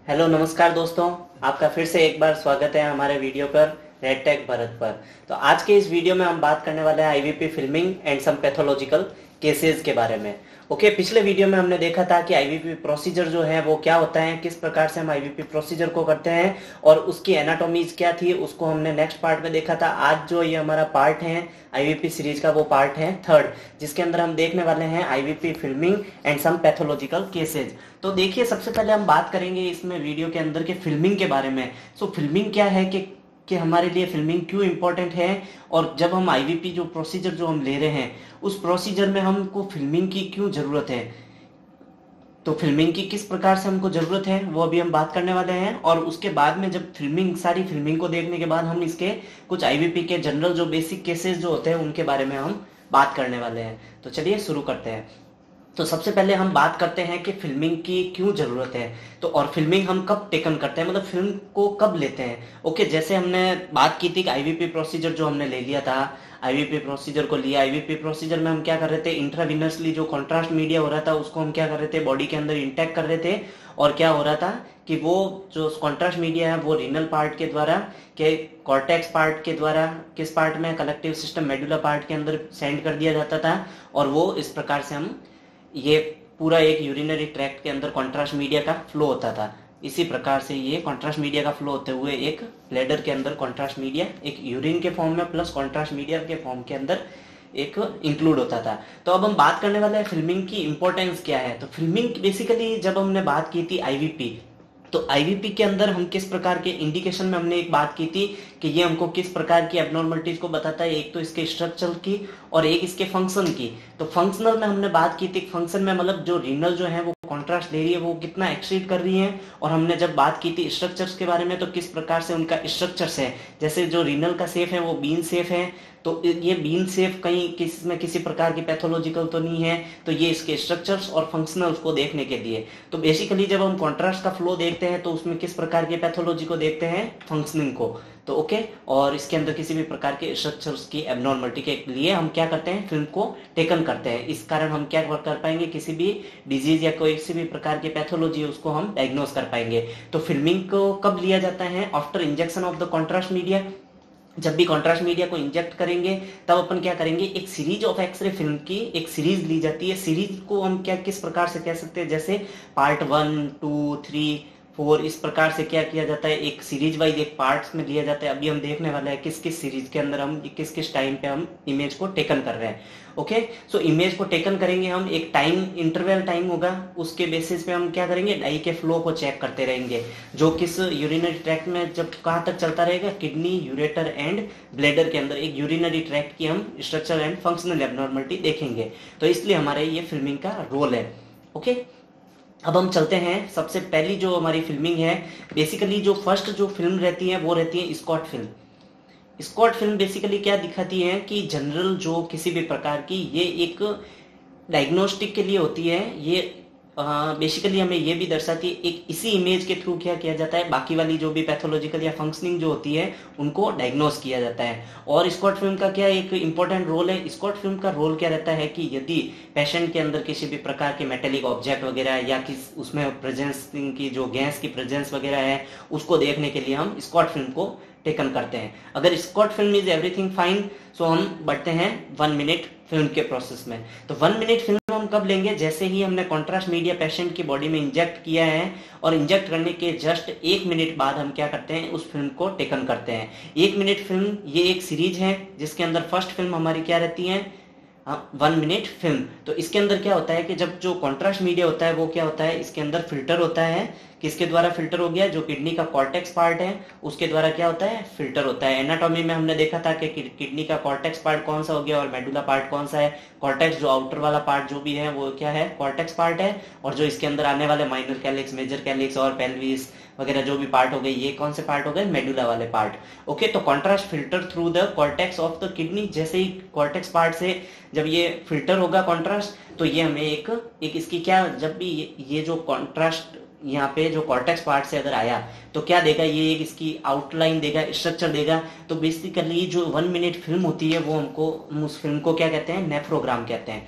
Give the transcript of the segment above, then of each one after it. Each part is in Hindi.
हेलो नमस्कार दोस्तों। आपका फिर से एक बार स्वागत है हमारे वीडियो पर रेड टेक भारत पर। तो आज के इस वीडियो में हम बात करने वाले हैं IVP filming and some pathological cases के बारे में। ओके, पिछले वीडियो में हमने देखा था कि आईवीपी प्रोसीजर जो है वो क्या होता है, किस प्रकार से हम आईवीपी प्रोसीजर को करते हैं और उसकी एनाटॉमीज क्या थी, उसको हमने नेक्स्ट पार्ट में देखा था। आज जो ये हमारा पार्ट है आईवीपी सीरीज का वो पार्ट है थर्ड, जिसके अंदर हम देखने वाले हैं IVP filming and some pathological cases. तो देखिए, सबसे पहले हम बात करेंगे इसमें वीडियो के अंदर के फिल्मिंग के बारे में। सो फिल्मिंग क्या है कि हमारे लिए फिल्मिंग क्यों इंपॉर्टेंट है, और जब हम आईवीपी जो प्रोसीजर जो हम ले रहे हैं उस प्रोसीजर में हमको फिल्मिंग की क्यों जरूरत है, तो फिल्मिंग की किस प्रकार से हमको जरूरत है वो अभी हम बात करने वाले हैं। और उसके बाद में जब सारी फिल्मिंग को देखने के बाद हम इसके कुछ आईवीपी के जनरल जो बेसिक केसेस जो होते हैं उनके बारे में हम बात करने वाले हैं। तो चलिए शुरू करते हैं। तो सबसे पहले हम बात करते हैं कि फिल्मिंग की क्यों जरूरत है, तो और फिल्मिंग हम कब टेकन करते हैं, मतलब फिल्म को कब लेते हैं। ओके, जैसे हमने बात की थी कि आईवीपी प्रोसीजर जो हमने ले लिया था, आईवीपी प्रोसीजर को लिया। आईवीपी प्रोसीजर में हम क्या कर रहे थे, इंट्राविनसली जो कॉन्ट्रास्ट मीडिया हो रहा था उसको हम क्या कर रहे थे, बॉडी के अंदर इंटेक्ट कर रहे थे। और क्या हो रहा था कि वो जो कॉन्ट्रास्ट मीडिया है वो रीनल पार्ट के द्वारा, के कॉर्टेक्स पार्ट के द्वारा, किस पार्ट में, कलेक्टिव सिस्टम मेडुला पार्ट के अंदर सेंड कर दिया जाता था। और वो इस प्रकार से हम ये पूरा एक यूरिनरी ट्रैक्ट के अंदर कॉन्ट्रास्ट मीडिया का फ्लो होता था। इसी प्रकार से ये कॉन्ट्रास्ट मीडिया का फ्लो होते हुए एक ब्लैडर के अंदर कॉन्ट्रास्ट मीडिया एक यूरिन के फॉर्म में प्लस कॉन्ट्रास्ट मीडिया के फॉर्म के अंदर एक इंक्लूड होता था। तो अब हम बात करने वाले हैं फिल्मिंग की इंपॉर्टेंस क्या है। तो फिल्मिंग बेसिकली जब हमने बात की थी आईवीपी, तो आईवीपी के अंदर हम किस प्रकार के इंडिकेशन में हमने एक बात की थी कि ये हमको किस प्रकार की एब्नॉर्मलिटीज को बताता है, एक तो इसके स्ट्रक्चर की और एक इसके फंक्शन की। तो फंक्शनल में हमने बात की थी, फंक्शन में मतलब जो रीनल जो है वो कॉन्ट्रास्ट ले रही है वो कितना एक्सीड कर रही है। और हमने जब बात की थी स्ट्रक्चर्स के बारे में तो किस प्रकार से उनका स्ट्रक्चर्स है, जैसे जो रीनल का शेप है वो बीन शेप है, तो ये बीन शेप कहीं किसी प्रकार की पैथोलॉजिकल तो नहीं है। तो ये इसके स्ट्रक्चर्स और फंक्शनल्स को देखने के लिए, तो बेसिकली जब हम कॉन्ट्रास्ट का फ्लो देखते हैं तो उसमें किस प्रकार की पैथोलॉजी को देखते हैं, फंक्शनिंग को। तो ओके, और इसके अंदर किसी भी प्रकार के स्ट्रक्चर्स की एब्नॉर्मलिटी के लिए हम क्या करते हैं, फिल्म को टेकन करते हैं। इस कारण हम क्या कर पाएंगे, किसी भी डिजीज या कोई किसी भी प्रकार की पैथोलॉजी है उसको हम डायग्नोस कर पाएंगे। तो फिल्मिंग को कब लिया जाता है, after injection of the contrast media. जब भी कॉन्ट्रास्ट मीडिया को इंजेक्ट करेंगे तब अपन क्या करेंगे, एक सीरीज ऑफ एक्सरे फिल्म की एक सीरीज ली जाती है। सीरीज को हम क्या किस प्रकार से कह सकते हैं, जैसे पार्ट 1, 2, 3, 4 इस प्रकार से क्या किया जाता है, एक सीरीज वाइज एक पार्ट्स में लिया जाता है। अभी हम देखने वाले हैं किस किस सीरीज के अंदर हम किस किस टाइम पे हम इमेज को टेकन कर रहे हैं। ओके, सो इमेज को टेकन करेंगे हम, एक टाइम इंटरवल टाइम होगा, उसके बेसिस पे हम क्या करेंगे, डाई के फ्लो को चेक करते रहेंगे जो किस यूरिनरी ट्रैक्ट में जब कहाँ तक चलता रहेगा, किडनी, यूरेटर एंड ब्लैडर के अंदर एक यूरिनरी ट्रैक्ट की हम स्ट्रक्चर एंड फंक्शनल एब्नॉर्मलिटी देखेंगे। तो इसलिए हमारे ये फिल्मिंग का रोल है। ओके, अब हम चलते हैं। सबसे पहली जो हमारी फिल्मिंग है, बेसिकली जो फर्स्ट जो फिल्म रहती है वो रहती है scout film. Scout film basically क्या दिखाती है कि जनरल जो किसी भी प्रकार की ये एक डायग्नोस्टिक के लिए होती है। ये बेसिकली हमें ये भी दर्शाती है एक इसी इमेज के थ्रू क्या किया जाता है, बाकी वाली जो भी पैथोलॉजिकल या फंक्शनिंग जो होती है उनको डायग्नोस किया जाता है। और स्कॉट फिल्म का क्या एक इंपॉर्टेंट रोल है, स्कॉट फिल्म का रोल क्या रहता है कि यदि पेशेंट के अंदर किसी भी प्रकार के मेटेलिक ऑब्जेक्ट वगैरह या किस उसमें प्रेजेंस की जो गैस की प्रेजेंस वगैरह है उसको देखने के लिए हम स्कॉट फिल्म को टेकन करते हैं। अगर scout film is everything fine so हम बढ़ते हैं 1 मिनट फिल्म के प्रोसेस में। तो 1 मिनट फिल्म हम कब लेंगे, जैसे ही हमने कॉन्ट्रास्ट मीडिया पेशेंट की बॉडी में इंजेक्ट किया है और इंजेक्ट करने के जस्ट 1 मिनट बाद हम क्या करते हैं, उस फिल्म को टेकन करते हैं। 1 मिनट फिल्म ये एक सीरीज है जिसके अंदर फर्स्ट फिल्म हमारी क्या रहती है, 1 मिनट फिल्म। तो इसके अंदर क्या होता है कि जब जो कॉन्ट्रास्ट मीडिया होता है वो क्या होता है, इसके अंदर फिल्टर होता है। किसके द्वारा फिल्टर हो गया, जो किडनी का कॉर्टेक्स पार्ट है उसके द्वारा क्या होता है, फिल्टर होता है। एनाटॉमी में हमने देखा था कि किडनी का कॉर्टेक्स पार्ट कौन सा हो गया और मेडुला पार्ट कौन सा है। कॉर्टेक्स जो आउटर वाला पार्ट जो भी है वो क्या है, कॉर्टेक्स पार्ट है। और जो इसके अंदर आने वाले माइनर कैलिक्स, मेजर कैलिक्स और पेल्विस वगैरह जो भी पार्ट हो गए, ये कौन से पार्ट हो गए, मेडुला वाले पार्ट। ओके, तो contrast filter through the cortex of the kidney. जैसे ही कॉर्टेक्स पार्ट से जब ये फिल्टर होगा कॉन्ट्रास्ट, तो ये हमें एक इसकी क्या, जब भी ये जो कॉन्ट्रास्ट यहाँ पे जो कॉर्टेक्स पार्ट से अगर आया तो क्या देगा, ये एक इसकी आउटलाइन देगा, स्ट्रक्चर देगा। तो बेसिकली जो 1 मिनट फिल्म होती है वो हमको, उस फिल्म को क्या कहते हैं, नेफ्रोग्राम कहते हैं।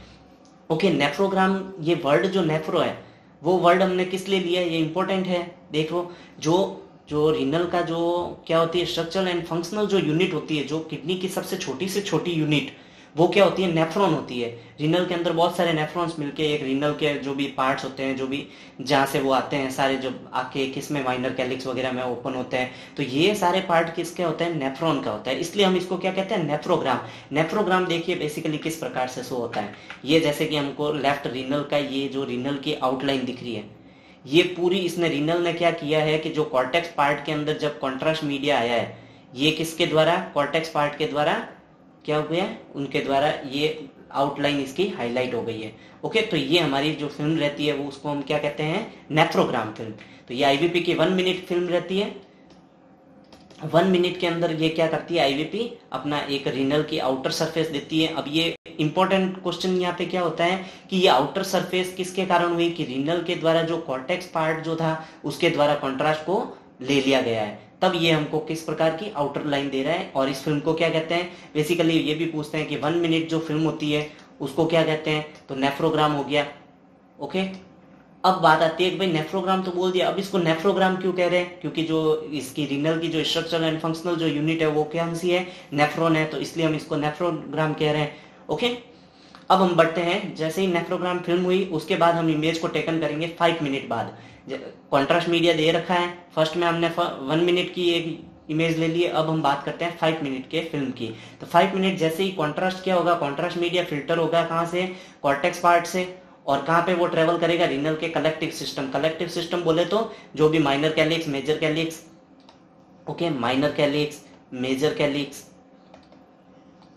ओके, नेफ्रोग्राम, ये वर्ड जो नेफ्रो है वो वर्ड हमने किस लिए लिया है, ये इंपॉर्टेंट है। देखो, जो जो रीनल का जो क्या होती है स्ट्रक्चरल एंड फंक्शनल जो यूनिट होती है, जो किडनी की सबसे छोटी से छोटी यूनिट, वो क्या होती है, नेफ्रॉन होती है। रीनल के अंदर बहुत सारे नेफ्रॉन्स मिलके एक रीनल के जो भी पार्ट्स होते हैं, जो भी जहाँ से वो आते हैं सारे, जो आके किसमें माइनर कैलिक्स वगैरह में ओपन होते हैं, तो ये सारे पार्ट किसके होते हैं, नेफ्रॉन का होता है। इसलिए हम इसको क्या कहते हैं, नेफ्रोग्राम। नेफ्रोग्राम देखिए बेसिकली किस प्रकार से शो होता है। ये जैसे कि हमको लेफ्ट रीनल का ये जो रीनल की आउटलाइन दिख रही है, ये पूरी इसने रीनल ने क्या किया है कि जो कॉर्टेक्स पार्ट के अंदर जब कॉन्ट्रास्ट मीडिया आया है, ये किसके द्वारा, कॉर्टेक्स पार्ट के द्वारा क्या हो गया, उनके द्वारा ये आउटलाइन इसकी हाईलाइट हो गई है। ओके, तो ये हमारी जो फिल्म रहती है वो उसको हम क्या कहते हैं, नेफ्रोग्राम फिल्म। तो ये आईवीपी की 1 मिनट फिल्म रहती है। 1 मिनट के अंदर ये क्या करती है, आईवीपी अपना एक रीनल की आउटर सरफेस देती है। अब ये इंपॉर्टेंट क्वेश्चन यहाँ पे क्या होता है कि ये आउटर सरफेस किसके कारण हुई, कि रीनल के द्वारा जो कॉर्टेक्स पार्ट जो था उसके द्वारा कॉन्ट्रास्ट को ले लिया गया है, तब ये हमको किस प्रकार की आउटर लाइन दे रहा है। और इस फिल्म को क्या कहते हैं, बेसिकली ये भी पूछते हैं कि 1 मिनट जो फिल्म होती है उसको क्या कहते हैं, तो नेफ्रोग्राम हो गया। ओके, अब बात आती है कि भाई नेफ्रोग्राम तो बोल दिया, अब इसको नेफ्रोग्राम क्यों कह रहे हैं, क्योंकि जो इसकी रीनल की जो स्ट्रक्चरल एंड फंक्शनल जो यूनिट है वो क्या सी है, नेफ्रॉन है, तो इसलिए हम इसको नेफ्रोग्राम कह रहे हैं। ओके, अब हम बढ़ते हैं, जैसे ही नेफ्रोग्राम फिल्म हुई उसके बाद हम इमेज को टेकन करेंगे 5 मिनट बाद। कॉन्ट्रास्ट मीडिया दे रखा है, फर्स्ट में हमने 1 मिनट की एक इमेज ले ली, अब हम बात करते हैं 5 मिनट के फिल्म की। तो 5 मिनट जैसे ही कॉन्ट्रास्ट क्या होगा, कॉन्ट्रास्ट मीडिया फिल्टर होगा कहाँ से, कॉर्टेक्स पार्ट से, और कहाँ पे वो ट्रेवल करेगा, रीनल के कलेक्टिव सिस्टम। कलेक्टिव सिस्टम बोले तो जो भी minor calyx, major calyx, okay, minor calyx, major calyx,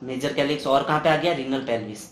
major calyx, और कहाँ पे आ गया, रीनल पेल्विस,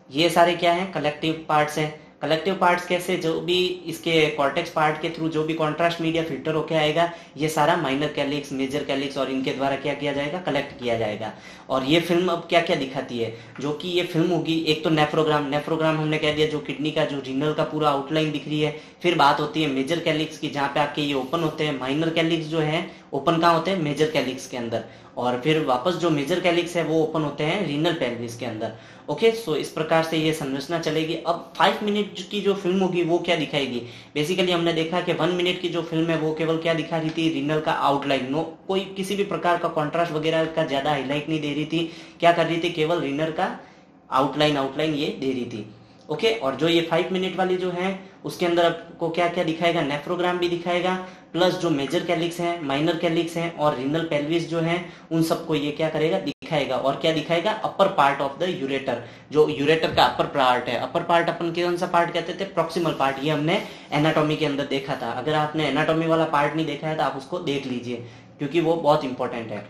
ये सारे क्या है, कलेक्टिव पार्ट्स हैं। कलेक्टिव पार्ट्स कैसे, जो भी इसके कॉर्टेक्स पार्ट के थ्रू जो भी कॉन्ट्रास्ट मीडिया फिल्टर होके आएगा, ये सारा माइनर कैलिक्स, मेजर कैलिक्स और इनके द्वारा क्या किया जाएगा, कलेक्ट किया जाएगा। और ये फिल्म अब क्या क्या दिखाती है, जो कि ये फिल्म होगी, एक तो नेफ्रोग्राम, नेफ्रोग्राम हमने कह दिया जो किडनी का जो रीनल का पूरा आउटलाइन दिख रही है। फिर बात होती है मेजर कैलिक्स की, जहाँ पे आके ये ओपन होते हैं। माइनर कैलिक्स जो है ओपन कहाँ होते हैं, मेजर कैलिक्स के अंदर, और फिर वापस जो मेजर कैलिक्स है वो ओपन होते हैं रीनल पेल्विस के अंदर। ओके, सो इस प्रकार से ये संरचना चलेगी। अब 5 मिनट की जो फिल्म होगी वो क्या दिखाएगी, बेसिकली हमने देखा कि 1 मिनट की जो फिल्म है वो केवल क्या दिखा रही थी, रीनल का आउटलाइन, नो कोई किसी भी प्रकार का कॉन्ट्रास्ट वगैरह का ज्यादा हाईलाइट नहीं दे रही थी, क्या कर रही थी, केवल रीनल का आउटलाइन आउटलाइन ये दे रही थी। ओके, और जो ये 5 मिनट वाली जो है उसके अंदर आपको क्या क्या दिखाएगा, नेफ्रोग्राम भी दिखाएगा, प्लस जो मेजर कैलिक्स हैं, माइनर कैलिक्स हैं और रीनल पेल्विस जो हैं, उन सबको ये क्या करेगा, दिखाएगा। और क्या दिखाएगा, अपर पार्ट ऑफ द यूरेटर, जो यूरेटर का अपर पार्ट है। अपर पार्ट अपन कौन सा पार्ट कहते थे, प्रॉक्सिमल पार्ट। ये हमने एनाटॉमी के अंदर देखा था। अगर आपने एनाटॉमी वाला पार्ट नहीं देखा है तो आप उसको देख लीजिए, क्योंकि वो बहुत इंपॉर्टेंट है।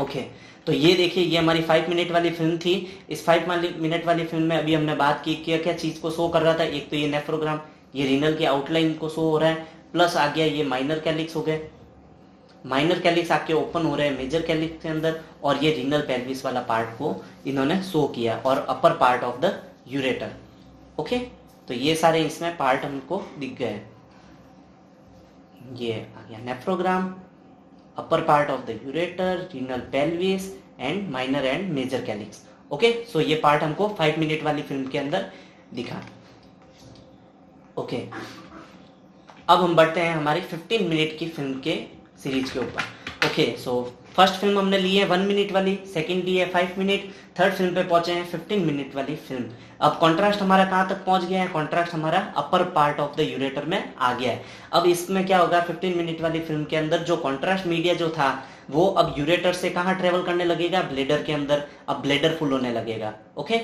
ओके, तो ये देखिए, ये हमारी 5 मिनट वाली फिल्म थी। इस 5 मिनट वाली फिल्म में अभी हमने बात की क्या क्या चीज को शो कर रहा था। एक तो ये नेफ्रोग्राम, ये रीनल की आउटलाइन को शो हो रहा है, प्लस आ गया ये माइनर कैलिक्स हो गए, माइनर कैलिक्स आपके ओपन हो रहे हैं मेजर कैलिक्स के अंदर, और ये रीनल पेल्विस वाला पार्ट को इन्होंने शो किया, और अपर part of the ureter. Okay, तो ये सारे इसमें पार्ट हमको दिख गए। ये आ गया nephrogram, upper part of the ureter, renal pelvis and minor and major calyx. Okay, so ये पार्ट हमको 5 मिनट वाली फिल्म के अंदर दिखा। ओके, अब हम बढ़ते हैं हमारी 15 मिनट की फिल्म के सीरीज के ऊपर। ओके, सो फर्स्ट फिल्म हमने ली है 1 मिनट वाली, सेकंड ली है 5 मिनट, थर्ड फिल्म पे पहुंचे हैं 15 मिनट वाली फिल्म। अब कॉन्ट्रास्ट हमारा कहां तक पहुंच गया है, कॉन्ट्रास्ट हमारा अपर पार्ट ऑफ द यूरेटर में आ गया है। अब इसमें क्या होगा, 15 मिनट वाली फिल्म के अंदर जो कॉन्ट्रास्ट मीडिया जो था वो अब यूरेटर से कहां ट्रेवल करने लगेगा, ब्लेडर के अंदर। अब ब्लेडर फुल होने लगेगा। ओके,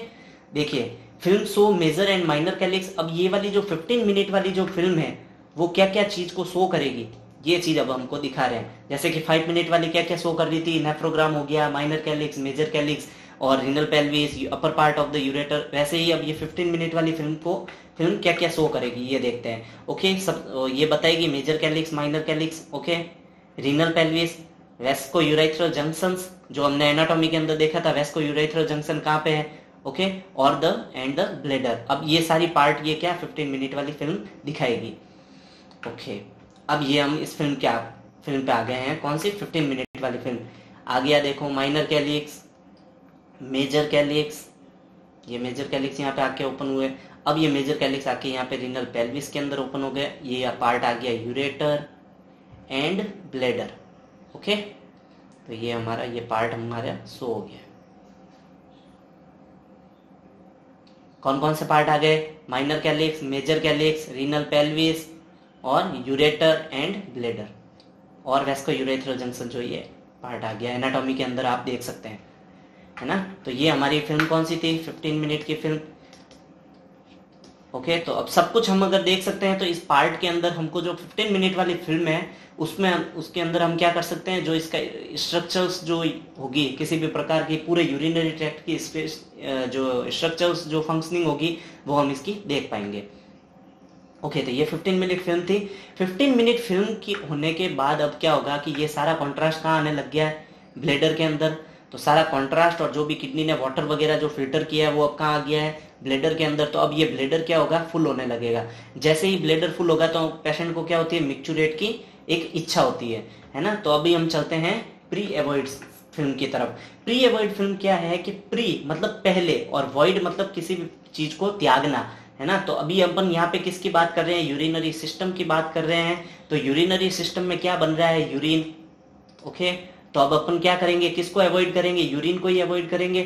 देखिए, film show major and minor calyx. अब ये वाली जो 15 मिनट वाली जो फिल्म है वो क्या क्या चीज को शो करेगी, ये चीज अब हमको दिखा रहे हैं। जैसे कि 5 मिनट वाली क्या क्या शो कर रही थी, नेफ्रोग्राम हो गया, माइनर कैलिक्स, मेजर कैलिक्स और renal pelvis, upper part of the ureter. वैसे ही अब ये 15 मिनट वाली फिल्म क्या क्या शो करेगी ये देखते हैं। ओके, सब ये बताएगी major calyx, minor calyx, okay, renal pelvis, vesico urethral junctions, जो हमने एनाटॉमी के अंदर देखा था, वेस्को यूरेथ्रल जंक्शन कहाँ पे है, ओके, और द ब्लेडर। अब ये सारी पार्ट ये क्या 15 मिनट वाली फिल्म दिखाएगी। ओके, अब ये हम इस फिल्म पे आ गए हैं, कौन सी 15 मिनट वाली फिल्म। आ गया देखो माइनर कैलिक्स, मेजर कैलिक्स, ये मेजर कैलिक्स यहाँ पे आके ओपन हुए। अब ये मेजर कैलिक्स आके यहाँ पे रीनल पेल्विस के अंदर ओपन हो गया, ये पार्ट आ गया यूरेटर एंड ब्लेडर। ओके, तो ये हमारा ये पार्ट हमारा शो हो गया। कौन कौन से पार्ट आ गए? Minor calyx, major calyx, renal pelvis और यूरेटर एंड ब्लेडर और वेस्को यूरेथ्रल जंक्शन जो ये पार्ट आ गया। एनाटॉमी के अंदर आप देख सकते हैं, है ना। तो ये हमारी फिल्म कौन सी थी? 15 मिनट की फिल्म। ओके, तो अब सब कुछ हम अगर देख सकते हैं तो इस पार्ट के अंदर हमको जो 15 मिनट वाली फिल्म है उसमें उसके अंदर हम क्या कर सकते हैं, जो इसका स्ट्रक्चर्स जो होगी किसी भी प्रकार की पूरे यूरिनरी ट्रैक्ट की स्पेस जो स्ट्रक्चर्स जो फंक्शनिंग होगी वो हम इसकी देख पाएंगे। ओके, तो ये 15 मिनट फिल्म थी। 15 मिनट फिल्म की होने के बाद अब क्या होगा कि ये सारा कॉन्ट्रास्ट कहाँ आने लग गया है? ब्लेडर के अंदर। तो सारा कॉन्ट्रास्ट और जो भी किडनी ने वाटर वगैरह जो फिल्टर किया है वो अब कहाँ आ गया है? ब्लेडर के अंदर। तो अब ये ब्लेडर क्या होगा? फुल होने लगेगा। जैसे ही ब्लेडर फुल होगा तो पेशेंट को क्या होती है? मिक्चुरेट की एक इच्छा होती है ना। तो अभी हम चलते हैं प्री एवॉइड फिल्म की तरफ। प्री एवॉइड फिल्म क्या है कि प्री मतलब पहले और वॉइड मतलब किसी भी चीज को त्यागना, है ना। तो अभी अपन यहाँ पे किसकी बात कर रहे हैं? यूरिनरी सिस्टम की बात कर रहे हैं। तो यूरिनरी सिस्टम में क्या बन रहा है? यूरिन। ओके, तो अब अपन क्या करेंगे? किसको अवॉइड करेंगे? यूरिन को ही अवॉइड करेंगे।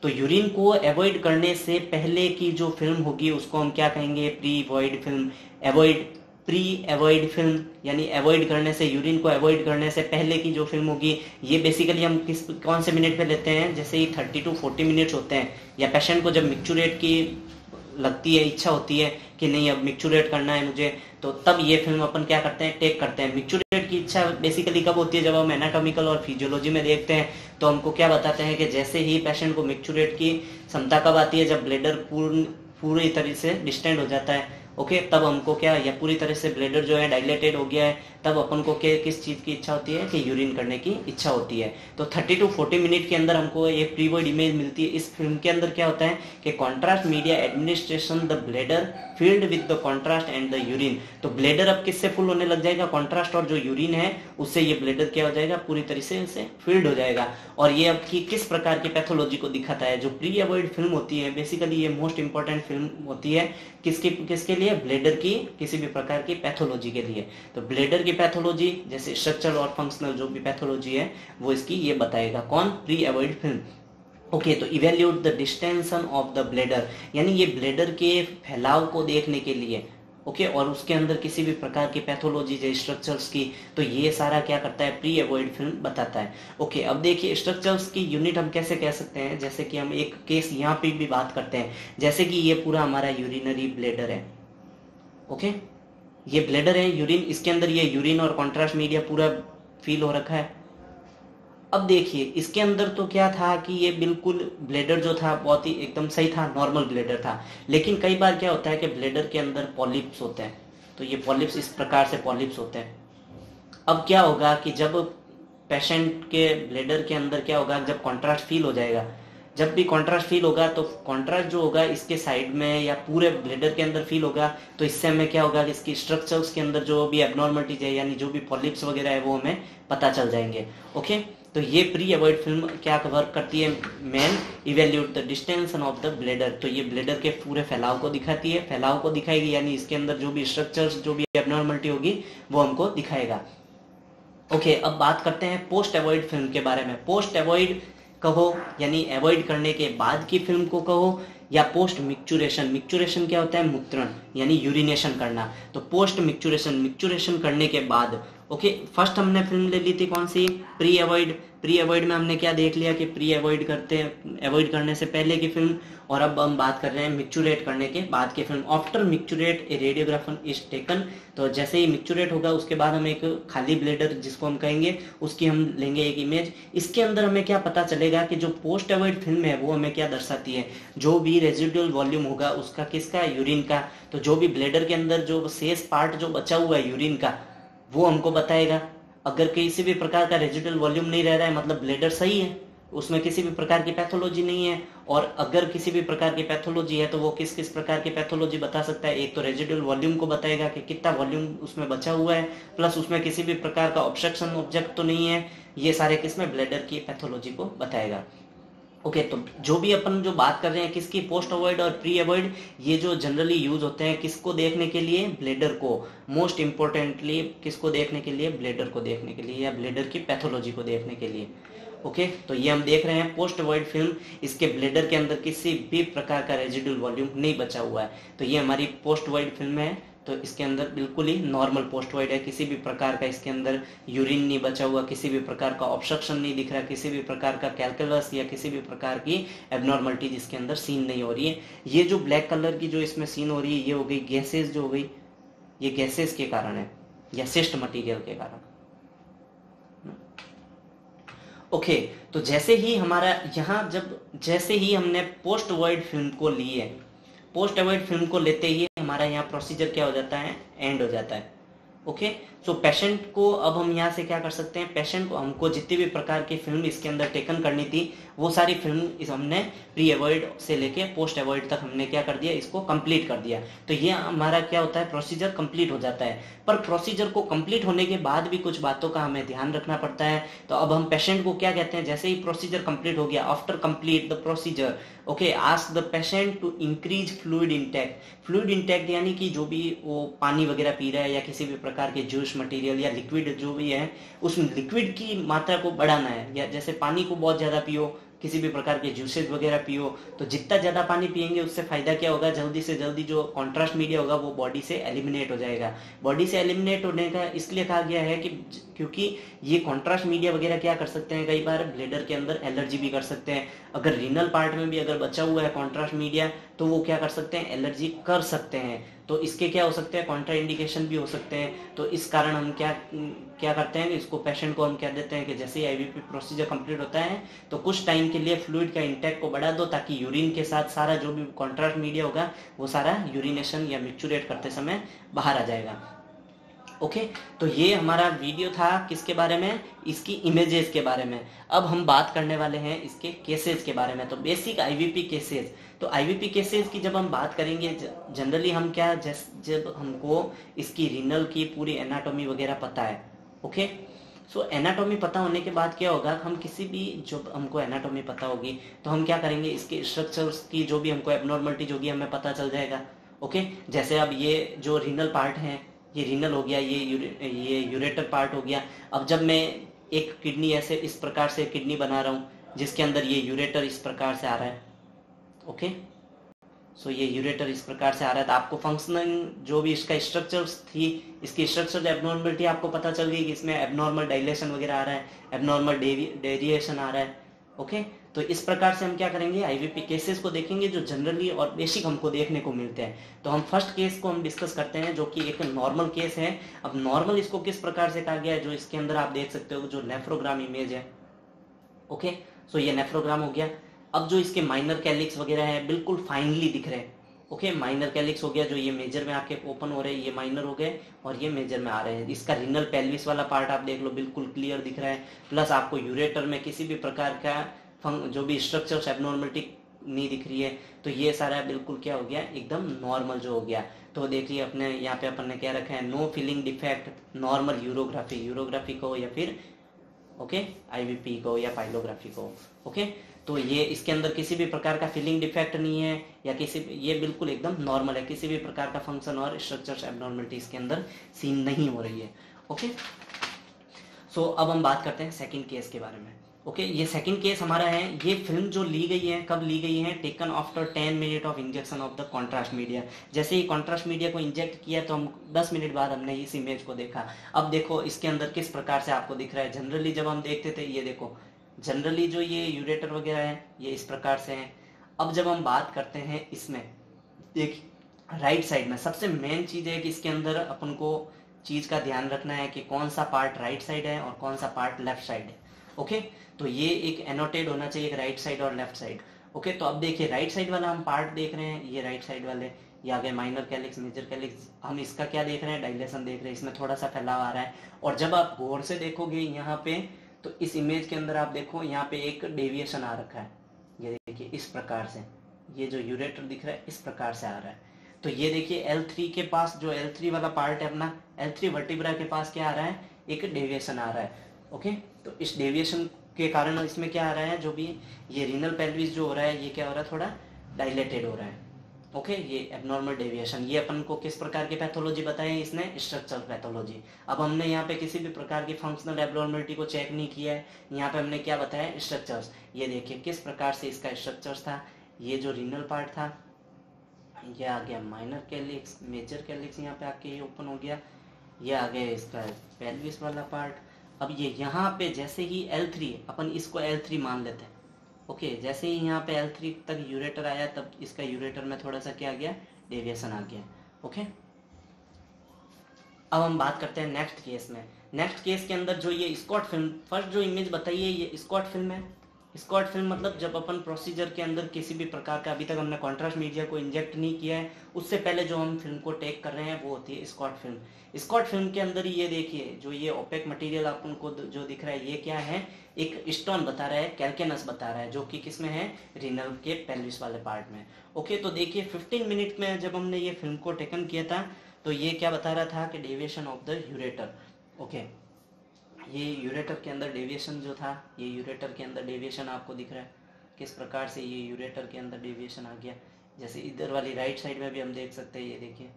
तो यूरिन को अवॉइड करने से पहले की जो फिल्म होगी उसको हम क्या कहेंगे? Pre void film. Avoid, pre avoid film यानी अवॉइड करने से, यूरिन को अवॉइड करने से पहले की जो फिल्म होगी ये बेसिकली हम कौन से मिनट पे लेते हैं? जैसे ही 30 to 40 मिनट्स होते हैं या पेशेंट को जब मिक्चुरेट की लगती है, इच्छा होती है कि नहीं अब मिक्चुरेट करना है मुझे, तो तब ये फिल्म अपन क्या करते हैं? टेक करते हैं। मिक्चुरेट की इच्छा बेसिकली कब होती है? जब हम एनाटॉमिकल और फिजियोलॉजी में देखते हैं तो हमको क्या बताते हैं कि जैसे ही पेशेंट को मिक्चुरेट की क्षमता कब आती है? जब ब्लेडर पूरी तरह से डिस्टेंड हो जाता है। ओके, तब हमको क्या, या पूरी तरह से ब्लेडर जो है डायलेटेड हो गया है, तब अपन को किस चीज की इच्छा होती है? कि यूरिन करने की इच्छा होती है। तो 30 to 40 मिनट के अंदर हमको ये प्री वॉइड इमेज मिलती है। इस फिल्म के अंदर क्या होता है कि contrast media administration the bladder field with the contrast and the urine. तो ब्लेडर अब किससे फुल होने लग जाएगा? कॉन्ट्रास्ट और जो यूरिन है उससे ये ब्लेडर क्या हो जाएगा? पूरी तरह से फील्ड हो जाएगा। और ये अब की किस प्रकार की पैथोलॉजी को दिखाता है? जो प्री अवॉइड फिल्म होती है बेसिकली ये मोस्ट इंपॉर्टेंट फिल्म होती है किसके लिए? ब्लेडर की किसी भी प्रकार की पैथोलॉजी के लिए। तो ब्लेडर की पैथोलॉजी जैसे स्ट्रक्चरल और फंक्शनल जो भी पैथोलॉजी है वो इसकी ये बताएगा। कौन? Pre avoid film. ओके, तो evaluate the distension of the bladder यानी ये ब्लेडर के फैलाव को देखने के लिए। ओके, और उसके अंदर किसी भी प्रकार की पैथोलॉजी जैसे स्ट्रक्चर्स की, तो ये सारा क्या करता है? प्री अवॉइड फिल्म बताता है। ओके, अब देखिए स्ट्रक्चर्स की यूनिट हम कैसे कह सकते हैं? जैसे कि हम एक केस यहाँ पे भी बात करते हैं, जैसे कि ये पूरा हमारा यूरिनरी ब्लेडर है। ओके, ये ब्लेडर है, यूरिन, इसके अंदर ये यूरिन और कॉन्ट्रास्ट मीडिया पूरा फील हो रखा है। अब देखिए इसके अंदर तो क्या था कि ये बिल्कुल ब्लेडर जो था बहुत ही एकदम सही था, नॉर्मल ब्लेडर था। लेकिन कई बार क्या होता है कि ब्लेडर के अंदर पॉलिप्स होते हैं। तो ये पॉलिप्स इस प्रकार से पॉलिप्स होते हैं। अब क्या होगा कि जब पेशेंट के ब्लेडर के अंदर क्या होगा, जब कॉन्ट्रास्ट फील हो जाएगा, जब भी कॉन्ट्रास्ट फील होगा तो कॉन्ट्रास्ट जो होगा इसके साइड में या पूरे ब्लेडर के अंदर फील होगा, तो इससे हमें क्या होगा कि इसकी स्ट्रक्चर्स के अंदर जो भी एबनॉर्मलिटीज है यानी जो भी पॉलिप्स वगैरह है वो हमें पता चल जाएंगे। ओके, तो ये प्री अवॉइड फिल्म क्या वर्क करती है? Main evaluate the distension of the bladder. तो ये ब्लेडर के पूरे फैलाव को दिखाती है, फैलाव को दिखाएगी यानी इसके अंदर जो भी स्ट्रक्चर्स जो भी एबनॉर्मलिटी होगी वो हमको दिखाएगा। ओके, अब बात करते हैं पोस्ट अवॉइड फिल्म के बारे में। पोस्ट अवॉइड कहो यानी अवॉइड करने के बाद की फिल्म को कहो, या पोस्ट मिक्चुरेशन। मिक्चुरेशन क्या होता है? मूत्रण यानी यूरिनेशन करना। तो पोस्ट मिक्चुरेशन, मिक्चुरेशन करने के बाद। ओके, फर्स्ट हमने फिल्म ले ली थी कौन सी? Pre void. प्री अवॉइड में हमने क्या देख लिया कि प्री अवॉइड करते हैं, अवॉइड करने से पहले की फिल्म। और अब हम बात कर रहे हैं मिक्चुरेट करने के बाद की film. After micturate a radiograph is taken. तो जैसे ही मिक्चुरेट होगा उसके बाद हम एक खाली ब्लेडर जिसको हम कहेंगे उसकी हम लेंगे एक इमेज। इसके अंदर हमें क्या पता चलेगा कि जो पोस्ट अवॉइड फिल्म है वो हमें क्या दर्शाती है? जो भी रेजिडुअल वॉल्यूम होगा उसका, किसका? यूरिन का। तो जो भी ब्लेडर के अंदर जो शेष पार्ट जो बचा हुआ है यूरिन का वो हमको बताएगा। अगर किसी भी प्रकार का रेजिडुअल वॉल्यूम नहीं रह रहा है मतलब ब्लेडर सही है, उसमें किसी भी प्रकार की पैथोलॉजी नहीं है। और अगर किसी भी प्रकार की पैथोलॉजी है तो वो किस किस प्रकार की पैथोलॉजी बता सकता है? एक तो रेजिडुअल वॉल्यूम को बताएगा कि कितना वॉल्यूम उसमें बचा हुआ है, प्लस उसमें किसी भी प्रकार का ऑब्स्ट्रक्शन ऑब्जेक्ट तो नहीं है। ये सारे किसमें? ब्लेडर की पैथोलॉजी को बताएगा। ओके तो जो भी अपन जो बात कर रहे हैं किसकी, पोस्ट अवॉइड और प्री अवॉइड, ये जो जनरली यूज होते हैं किसको देखने के लिए, ब्लेडर को, मोस्ट इंपॉर्टेंटली किसको देखने के लिए, ब्लेडर को देखने के लिए या ब्लेडर की पैथोलॉजी को देखने के लिए। ओके तो ये हम देख रहे हैं पोस्ट अवॉइड फिल्म, इसके ब्लेडर के अंदर किसी भी प्रकार का रेजिडुअल वॉल्यूम नहीं बचा हुआ है, तो ये हमारी पोस्ट अवॉइड फिल्म है। तो इसके अंदर बिल्कुल ही नॉर्मल पोस्ट अवॉइड है, किसी भी प्रकार का इसके अंदर यूरिन नहीं बचा हुआ, किसी भी प्रकार का ऑब्स्ट्रक्शन नहीं दिख रहा, किसी भी प्रकार का कैलकुलस या किसी भी प्रकार की एबनॉर्मलिटीज इसके अंदर सीन नहीं हो रही है। ये जो ब्लैक कलर की जो इसमें सीन हो रही है ये हो गई गैसेज, जो हो गई ये गैसेज के कारण है या सिस्ट मटीरियल के कारण। ओके तो जैसे ही हमारा यहाँ जैसे ही हमने पोस्ट अवॉइड फिल्म को ली है, पोस्ट अवॉइड फिल्म को लेते ही हमारा यहाँ प्रोसीजर क्या हो जाता है, एंड हो जाता है। ओके सो पेशेंट को अब हम यहाँ से क्या कर सकते हैं, पेशेंट को हमको जितनी भी प्रकार की फिल्म इसके अंदर टेकन करनी थी वो सारी फिल्म इस हमने प्री अवॉइड से लेके पोस्ट अवॉइड तक हमने क्या कर दिया, इसको कंप्लीट कर दिया। तो ये हमारा क्या होता है, प्रोसीजर कंप्लीट हो जाता है। पर प्रोसीजर को कंप्लीट होने के बाद भी कुछ बातों का हमें ध्यान रखना पड़ता है। तो अब हम पेशेंट को क्या कहते हैं, जैसे ही प्रोसीजर कंप्लीट हो गया, after complete the procedure okay ask the patient to increase fluid intake. Fluid intake यानी कि जो भी वो पानी वगैरह पी रहा है या किसी भी प्रकार के जूस मटेरियल या लिक्विड जो भी है उसमें लिक्विड की मात्रा को बढ़ाना है। या जैसे पानी को बहुत ज्यादा पियो, किसी भी प्रकार के जूसेस वगैरह पियो, तो जितना ज्यादा पानी पिएंगे उससे फायदा क्या होगा, जल्दी से जल्दी जो कॉन्ट्रास्ट मीडिया होगा वो बॉडी से एलिमिनेट हो जाएगा। बॉडी से एलिमिनेट होने का इसलिए कहा गया है कि क्योंकि ये कॉन्ट्रास्ट मीडिया वगैरह क्या कर सकते हैं, कई बार ब्लेडर के अंदर एलर्जी भी कर सकते हैं। अगर रीनल पार्ट में भी अगर बचा हुआ है कॉन्ट्रास्ट मीडिया तो वो क्या कर सकते हैं, एलर्जी कर सकते हैं। तो इसके क्या हो सकते हैं, कॉन्ट्रा इंडिकेशन भी हो सकते हैं। तो इस कारण हम क्या करते हैं, इसको पेशेंट को हम कह देते हैं कि जैसे ही आईवीपी प्रोसीजर कंप्लीट होता है तो कुछ टाइम के लिए फ्लूइड का इंटेक को बढ़ा दो, ताकि यूरिन के साथ सारा जो भी कॉन्ट्रास्ट मीडिया होगा वो सारा यूरिनेशन या मिक्चुरेट करते समय बाहर आ जाएगा। ओके तो ये हमारा वीडियो था किसके बारे में, इसकी इमेजेस के बारे में। अब हम बात करने वाले हैं इसके केसेस के बारे में। तो बेसिक आईवीपी केसेस, तो आईवीपी केसेस की जब हम बात करेंगे जनरली हम क्या, जब हमको इसकी रीनल की पूरी एनाटॉमी वगैरह पता है। ओके सो एनाटॉमी पता होने के बाद क्या होगा, हम किसी भी जब हमको एनाटॉमी पता होगी तो हम क्या करेंगे, इसके स्ट्रक्चर्स की जो भी हमको एबनॉर्मलिटीज होगी हमें पता चल जाएगा। ओके जैसे अब ये जो रीनल पार्ट है ये रीनल हो गया, ये यूरेटर पार्ट हो गया। अब जब मैं एक किडनी ऐसे इस प्रकार से किडनी बना रहा हूँ जिसके अंदर ये यूरेटर इस प्रकार से आ रहा है। ओके सो ये यूरेटर इस प्रकार से आ रहा है, तो आपको फंक्शनिंग जो भी इसका स्ट्रक्चर्स थी, इसकी स्ट्रक्चर एबनॉर्मलिटी आपको पता चल गई कि इसमें एबनॉर्मल डायलेशन वगैरह आ रहा है, एबनॉर्मल डेरिएशन आ रहा है। ओके तो इस प्रकार से हम क्या करेंगे, आईवीपी केसेस को देखेंगे जो जनरली और बेसिक हमको देखने को मिलते हैं। तो हम फर्स्ट केस को हम डिस्कस करते हैं जो कि एक नॉर्मल केस है। अब नॉर्मल इसको किस प्रकार से कहा गया है, जो इसके अंदर आप देख सकते हो जो नेफ्रोग्राम इमेज है। ओके सो ये नेफ्रोग्राम हो गया। अब जो इसके माइनर कैलिक्स वगैरह है बिल्कुल फाइनली दिख रहे हैं। ओके माइनर कैलिक्स हो गया, जो ये मेजर में आके ओपन हो रहे हैं, ये माइनर हो गए और ये मेजर में आ रहे हैं। इसका रीनल पेल्विस वाला पार्ट आप देख लो बिल्कुल क्लियर दिख रहा है। प्लस आपको यूरेटर में किसी भी प्रकार का जो भी स्ट्रक्चर एबनॉर्मलिटी नहीं दिख रही है। तो ये सारा बिल्कुल क्या हो गया, एकदम नॉर्मल जो हो गया। तो देखिए अपने यहाँ पे अपन ने क्या रखा है, no filling defect, normal urography को या फिर ओके आईवीपी को या पाइलोग्राफी को। ओके तो ये इसके अंदर किसी भी प्रकार का फीलिंग डिफेक्ट नहीं है या ये बिल्कुल एकदम नॉर्मल है, किसी भी प्रकार का फंक्शन और स्ट्रक्चर एबनॉर्मलिटी इसके अंदर सीन नहीं हो रही है। ओके सो अब हम बात करते हैं सेकंड केस के बारे में। ओके ये सेकंड केस हमारा है। ये फिल्म जो ली गई है, कब ली गई है, taken after 10 minute of injection of the contrast media. जैसे ही कॉन्ट्रास्ट मीडिया को इंजेक्ट किया तो हम 10 मिनट बाद हमने इस इमेज को देखा। अब देखो इसके अंदर किस प्रकार से आपको दिख रहा है। जनरली जब हम देखते थे, ये देखो जनरली जो ये यूरेटर वगैरह है ये इस प्रकार से है। अब जब हम बात करते हैं इसमें, देखिए राइट साइड में सबसे मेन चीज है कि इसके अंदर अपन को चीज का ध्यान रखना है कि कौन सा पार्ट राइट साइड है और कौन सा पार्ट लेफ्ट साइड है। ओके तो ये एक एनोटेड होना चाहिए, राइट साइड और लेफ्ट साइड। ओके तो अब देखिए राइट साइड वाला हम पार्ट देख रहे हैं, ये राइट साइड वाले, ये आगे माइनर कैलिक्स मेजर कैलिक्स, हम इसका क्या देख रहे हैं, डायलेशन देख रहे हैं, इसमें थोड़ा सा फैलाव आ रहा है। और जब आप गौर से देखोगे यहाँ पे, तो इस इमेज के अंदर आप देखो यहाँ पे एक डेविएशन आ रखा है। ये देखिए इस प्रकार से, ये जो यूरेटर दिख रहा है इस प्रकार से आ रहा है। तो ये देखिए L3 के पास, जो L3 वाला पार्ट है अपना, L3 वर्टिब्रा के पास क्या आ रहा है, एक डेविएशन आ रहा है। ओके तो इस डेविएशन के कारण इसमें क्या आ रहा है, जो भी ये रीनल पेल्विस जो हो रहा है ये क्या हो रहा है, थोड़ा डायलेटेड हो रहा है। ओके, ये एबनॉर्मल डेविएशन, ये अपन को किस प्रकार की पैथोलॉजी बताई है इसने, स्ट्रक्चरल पैथोलॉजी। अब हमने यहाँ पे किसी भी प्रकार की फंक्शनल एबनॉर्मलिटी को चेक नहीं किया है, यहाँ पे हमने क्या बताया, स्ट्रक्चर्स। ये देखिए किस प्रकार से इसका स्ट्रक्चर्स था। ये जो रीनल पार्ट था ये आ गया माइनर कैलिक्स, मेजर कैलिक्स यहाँ पे आके ये ओपन हो गया, ये आ गया इसका पेल्विस वाला पार्ट। अब ये यहाँ पे जैसे ही L3, अपन इसको L3 मान लेते हैं। ओके, जैसे ही यहाँ पे L3 तक यूरेटर आया तब इसका यूरेटर में थोड़ा सा क्या आ गया, डेविएशन आ गया। ओके, अब हम बात करते हैं नेक्स्ट केस में। नेक्स्ट केस के अंदर जो ये स्कॉट फिल्म, फर्स्ट जो इमेज बताई है ये स्कॉट फिल्म है। स्कॉट फिल्म मतलब जब अपन प्रोसीजर के अंदर किसी भी प्रकार का, अभी तक हमने कॉन्ट्रास्ट मीडिया को इंजेक्ट नहीं किया है, उससे पहले जो हम फिल्म को टेक कर रहे हैं वो होती है स्कॉट फिल्म। स्कॉट फिल्म के अंदर ये देखिए जो ये ओपेक मटेरियल अपन को जो दिख रहा है ये क्या है, एक स्टोन बता रहा है, कैल्केनस बता रहा है, जो कि किसमें है, रीनल के पेल्विस वाले पार्ट में। ओके, तो देखिए 15 मिनट में जब हमने ये फिल्म को टेकन किया था तो ये क्या बता रहा था कि deviation of the ureter. Okay, ये यूरेटर के अंदर डेविएशन जो था, ये यूरेटर के अंदर डेविएशन आपको दिख रहा है किस प्रकार से ये यूरेटर के अंदर डेविएशन आ गया। जैसे इधर वाली राइट साइड में भी हम देख सकते हैं, ये देखिए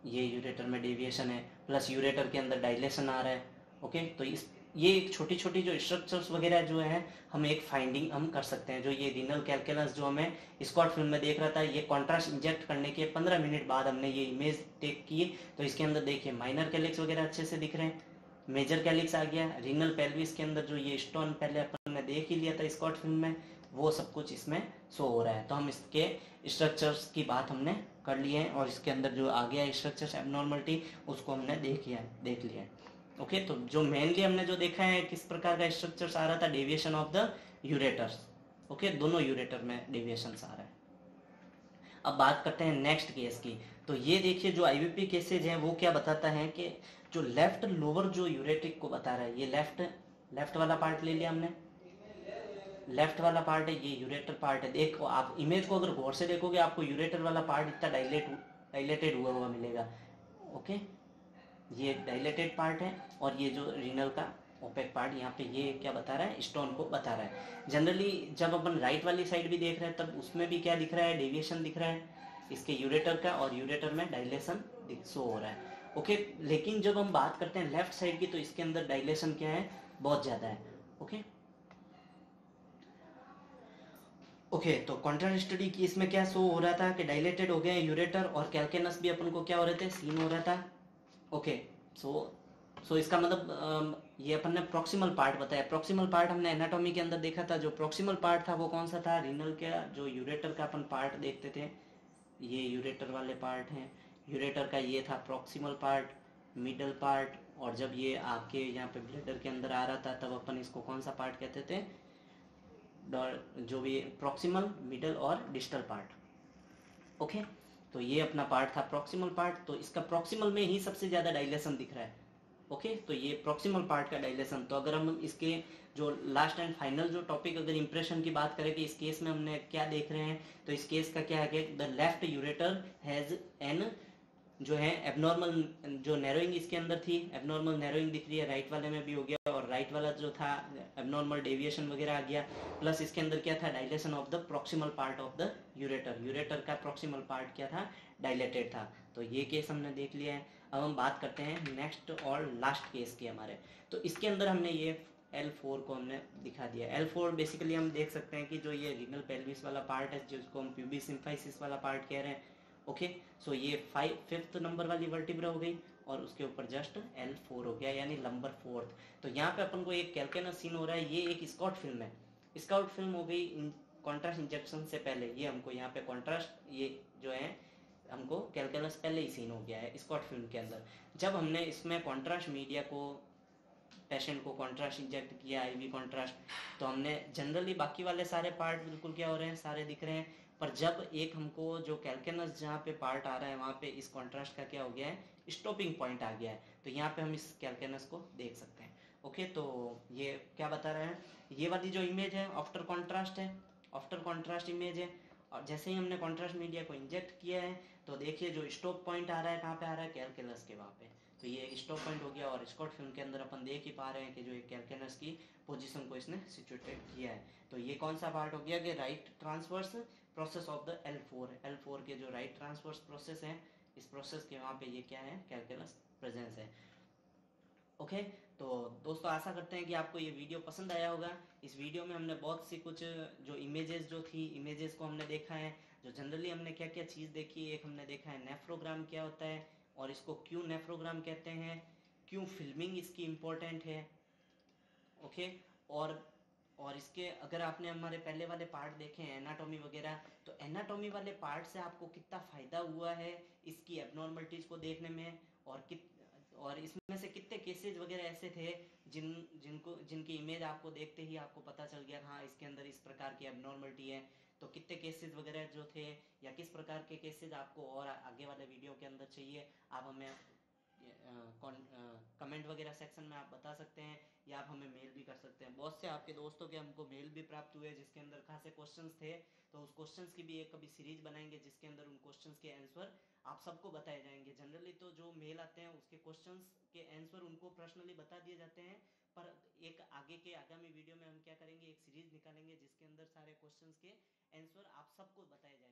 ये यूरेटर में डेविएशन है, प्लस यूरेटर के अंदर डायलेशन आ रहा है। ओके, तो इस ये एक छोटी छोटी जो स्ट्रक्चर्स वगैरह जो है हम एक फाइंडिंग हम कर सकते हैं। जो ये रीनल कैल्कुलस जो हमें स्कॉट फिल्म में देख रहा था, ये कॉन्ट्रास्ट इंजेक्ट करने के 15 मिनट बाद हमने ये इमेज टेक की, तो इसके अंदर देखिए माइनर कैलिक्स वगैरह अच्छे से दिख रहे हैं, मेजर कैलिक्स आ गया, रीनल पेल्विस के अंदर जो ये स्टोन पहले अपन ने देख ही लिया था स्कॉट फिल्म में, वो सब कुछ इसमें शो हो रहा है। तो हम इसके स्ट्रक्चर्स की बात हमने कर ली है और इसके अंदर जो आ गया स्ट्रक्चर्स एबनॉर्मलिटी उसको हमने देख लिया है। ओके, तो जो मेनली हमने जो देखा है किस प्रकार का स्ट्रक्चर्स आ रहा था, deviation of the ureters. Okay, दोनों यूरेटर में डेविएशन आ रहा है। अब बात करते हैं नेक्स्ट केस की। तो ये देखिए जो आईवीपी केसेज हैं वो क्या बताता है कि जो लेफ्ट लोअर जो यूरेटिक को बता रहा है, ये लेफ्ट वाला पार्ट ले लिया हमने, लेफ्ट वाला पार्ट है, ये यूरेटर पार्ट है। देखो आप इमेज को अगर गौर से देखोगे आपको यूरेटर वाला पार्ट इतना डायलेटेड हुआ मिलेगा। ओके, ये डायलेटेड पार्ट है और ये जो रीनल का ओपेक पार्ट यहाँ पे ये क्या बता रहा है, स्टोन को बता रहा है। जनरली जब अपन राइट वाली साइड भी देख रहे हैं तब उसमें भी क्या दिख रहा है, डेविएशन दिख रहा है इसके यूरेटर का, और यूरेटर में डायलेशन शो हो रहा है। ओके, लेकिन जब हम बात करते हैं लेफ्ट साइड की तो इसके अंदर डायलेशन क्या है, बहुत ज्यादा है। ओके, तो कॉन्ट्रास्ट स्टडी की इसमें क्या शो हो रहा था कि डायलेटेड हो गए यूरेटर और कैल्केनस भी अपन को क्या हो रहे थे, सीन हो रहा था। ओके, सो इसका मतलब ये अपन ने प्रॉक्सिमल पार्ट बताया। प्रॉक्सिमल पार्ट हमने एनाटॉमी के अंदर देखा था, जो प्रॉक्सिमल पार्ट था वो कौन सा था, रीनल का जो यूरेटर का अपन पार्ट देखते थे, ये यूरेटर वाले पार्ट हैं, यूरेटर का ये था प्रॉक्सिमल पार्ट, मिडल पार्ट, और जब ये आके यहाँ पे ब्लेडर के अंदर आ रहा था तब अपन इसको कौन सा पार्ट कहते थे, जो भी प्रॉक्सिमल, मिडल और डिस्टल पार्ट। ओके, तो ये अपना पार्ट था प्रॉक्सिमल पार्ट, तो इसका प्रॉक्सिमल में ही सबसे ज्यादा डायलेशन दिख रहा है। ओके, तो ये प्रॉक्सिमल पार्ट का डायलेशन। तो अगर हम इसके जो लास्ट एंड फाइनल जो टॉपिक अगर इंप्रेशन की बात करें कि इस केस में हमने क्या देख रहे हैं, तो इस केस का क्या है कि the left ureter has an जो है एबनॉर्मल, जो नैरोइंग इसके अंदर थी, एबनॉर्मल नैरोइंग दिख रही है, राइट वाले में भी हो गया, और राइट वाला जो था एबनॉर्मल डेविएशन वगैरह आ गया, प्लस इसके अंदर क्या था, dilation of the proximal part of the ureter, ureter का प्रॉक्सिमल पार्ट क्या था, डायलेटेड था। तो ये केस हमने देख लिया है। अब हम बात करते हैं नेक्स्ट और लास्ट केस की हमारे। तो इसके अंदर हमने ये L4 को हमने दिखा दिया। L4 बेसिकली हम देख सकते हैं कि जो ये रीनल पेल्विस वाला पार्ट है जिसको हम प्यूबिक सिम्फाइसिस वाला पार्ट कह रहे हैं। ओके, सो ये 5th नंबर वाली वर्टिब्रा हो गई और उसके ऊपर जस्ट L4 हो गया, यानी नंबर 4th। तो यहाँ पे अपन को एक कैल्केनस सीन हो रहा है, ये एक स्कॉट फिल्म है, स्काउट फिल्म हो गई कॉन्ट्रास्ट इंजेक्शन से पहले। ये हमको यहाँ पे कॉन्ट्रास्ट, ये जो है हमको कैल्कुलस पहले ही सीन हो गया है स्कॉट फिल्म के अंदर। जब हमने इसमें कॉन्ट्रास्ट मीडिया को, पेशेंट को कॉन्ट्रास्ट इंजेक्ट किया, आईवी कॉन्ट्रास्ट, तो हमने जनरली बाकी वाले सारे पार्ट बिल्कुल क्या हो रहे हैं, सारे दिख रहे हैं, पर जब एक हमको जो कैल्केनस जहाँ पे पार्ट आ रहा है वहाँ पे इस कॉन्ट्रास्ट का क्या हो गया है, स्टॉपिंग पॉइंट आ गया है। तो यहाँ पे हम इस कैल्केनस को देख सकते हैं। ओके, तो ये क्या बता रहा है, ये वाली जो इमेज है आफ्टर कॉन्ट्रास्ट है, आफ्टर कॉन्ट्रास्ट इमेज है, और जैसे ही हमने कॉन्ट्रास्ट मीडिया को इंजेक्ट किया है तो देखिए जो स्टॉप पॉइंट आ रहा है कहाँ पे आ रहा है, कैल्कुलस के वहाँ पे। तो ये एक स्टॉप पॉइंट हो गया। और शॉर्ट फिल्म के अंदर अपन देख ही पा रहे हैं कि जो एक कैलकुलस की पोजीशन को इसने सिचुएटेड किया है। तो ये कौन सा पार्ट हो गया कि right transverse process of the L4 के जो राइट ट्रांसवर्स प्रोसेस है, इस प्रोसेस के वहाँ पे ये क्या है, कैलकुलस प्रेजेंस है। ओके, तो दोस्तों आशा करते हैं कि आपको ये वीडियो पसंद आया होगा। इस वीडियो में हमने बहुत सी कुछ जो इमेजेस जो थी, इमेजेस को हमने देखा है। जो जनरली हमने क्या क्या चीज़ देखी, एक हमने देखा है नेफ्रोग्राम क्या होता है और इसको क्यों नेफ्रोग्राम कहते हैं, क्यों फिल्मिंग इसकी इम्पोर्टेंट है। ओके, और इसके अगर आपने हमारे पहले वाले पार्ट देखे हैं एनाटॉमी वगैरह, तो एनाटॉमी वाले पार्ट से आपको कितना फायदा हुआ है इसकी एबनॉर्मलिटीज को देखने में, और इसमें से कितने केसेस वगैरह ऐसे थे जिनकी इमेज आपको देखते ही आपको पता चल गया हाँ इसके अंदर इस प्रकार की एबनॉर्मलिटी है। तो कितने केसेस वगैरह जो थे या किस प्रकार के केसेस आपको और आगे वाले वीडियो के अंदर चाहिए, आप हमें कमेंट वगैरह सेक्शन में आप बता सकते हैं, या आप हमें मेल भी कर सकते हैं। बहुत से आपके दोस्तों के हमको मेल भी प्राप्त हुए जिसके अंदर खासे क्वेश्चंस थे, तो उस क्वेश्चंस की भी एक कभी सीरीज बनाएंगे जिसके अंदर उन क्वेश्चंस के आंसर आप सबको बताए जाएंगे। जनरली तो जो मेल आते हैं उसके क्वेश्चंस के आंसर उनको पर्सनली बता दिए जाते हैं, पर एक आगे के आगामी वीडियो में हम क्या करेंगे, एक सीरीज निकालेंगे जिसके अंदर सारे क्वेश्चंस के आंसर आप सबको बताए जाएंगे।